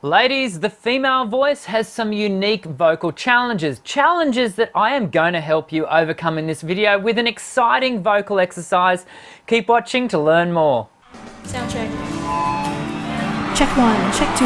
Ladies, the female voice has some unique vocal challenges that I am going to help you overcome in this video with an exciting vocal exercise. Keep watching to learn more. Sound check. Check 1, check 2.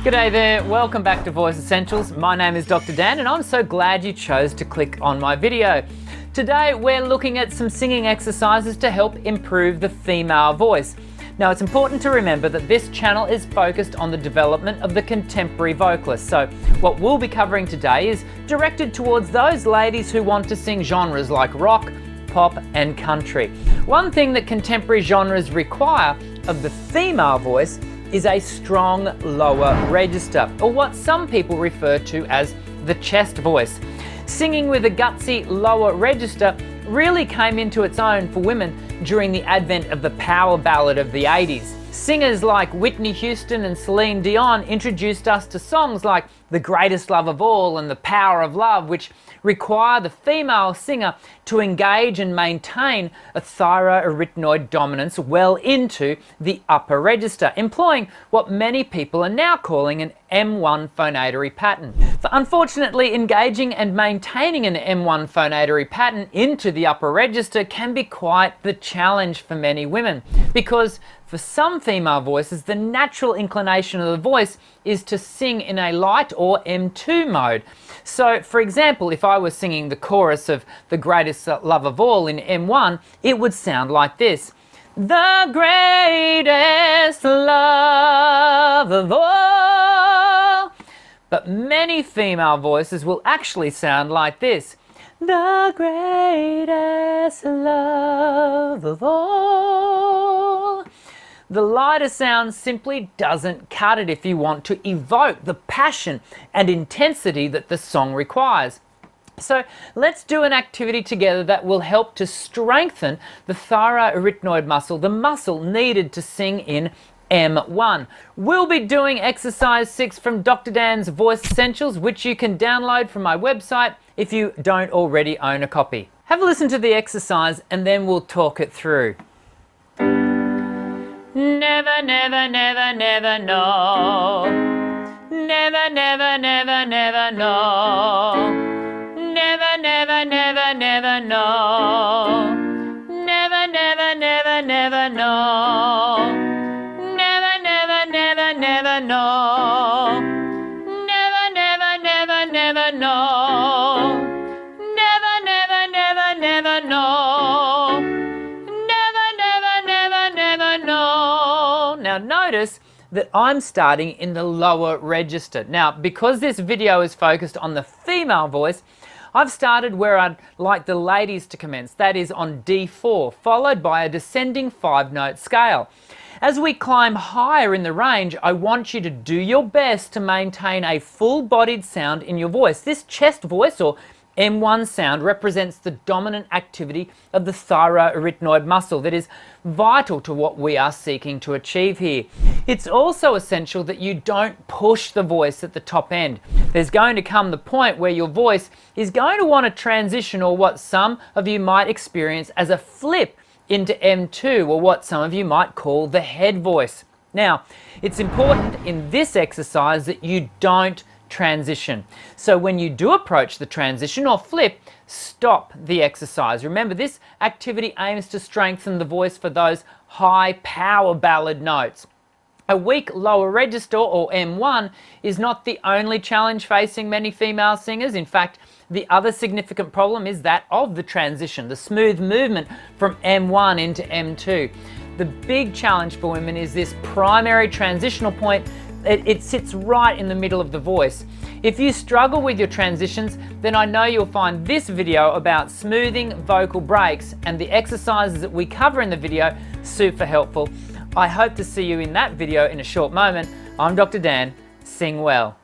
G'day there, welcome back to Voice Essentials. My name is Dr. Dan and I'm so glad you chose to click on my video. Today we're looking at some singing exercises to help improve the female voice. Now, it's important to remember that this channel is focused on the development of the contemporary vocalist. So what we'll be covering today is directed towards those ladies who want to sing genres like rock, pop and country. One thing that contemporary genres require of the female voice is a strong lower register, or what some people refer to as the chest voice. Singing with a gutsy lower register really came into its own for women during the advent of the power ballad of the 80s. Singers like Whitney Houston and Celine Dion introduced us to songs like The Greatest Love of All and The Power of Love, which require the female singer to engage and maintain a thyroarytenoid dominance well into the upper register, employing what many people are now calling an M1 phonatory pattern. But unfortunately, engaging and maintaining an M1 phonatory pattern into the upper register can be quite the challenge for many women, because for some female voices, the natural inclination of the voice is to sing in a light or M2 mode. So, for example, if I was singing the chorus of The Greatest Love of All in M1, it would sound like this. The greatest love of all. But many female voices will actually sound like this. The greatest love of all. The lighter sound simply doesn't cut it if you want to evoke the passion and intensity that the song requires. So let's do an activity together that will help to strengthen the thyroarytenoid muscle, the muscle needed to sing in M1. We'll be doing exercise 6 from Dr. Dan's Voice Essentials, which you can download from my website if you don't already own a copy. Have a listen to the exercise and then we'll talk it through. Never, never, never, never know. Never, never, never, never know. Never, never, never, never know. Never, never, never, never know. Never, never, never, never know. Never, never, never, never know. Never, never, never, never know. Never, never, never, never know. Now notice that I'm starting in the lower register. Now, because this video is focused on the female voice, I've started where I'd like the ladies to commence, that is on D4, followed by a descending 5-note scale. As we climb higher in the range, I want you to do your best to maintain a full-bodied sound in your voice. This chest voice, or M1 sound, represents the dominant activity of the thyroarytenoid muscle that is vital to what we are seeking to achieve here. It's also essential that you don't push the voice at the top end. There's going to come the point where your voice is going to want to transition, or what some of you might experience as a flip into M2, or what some of you might call the head voice. Now, it's important in this exercise that you don't transition. So when you do approach the transition or flip, stop the exercise. Remember, this activity aims to strengthen the voice for those high power ballad notes. A weak lower register, or M1, is not the only challenge facing many female singers. In fact, the other significant problem is that of the transition, the smooth movement from M1 into M2. The big challenge for women is this primary transitional point. It sits right in the middle of the voice. If you struggle with your transitions, then I know you'll find this video about smoothing vocal breaks and the exercises that we cover in the video super helpful. I hope to see you in that video in a short moment. I'm Dr. Dan. Sing well.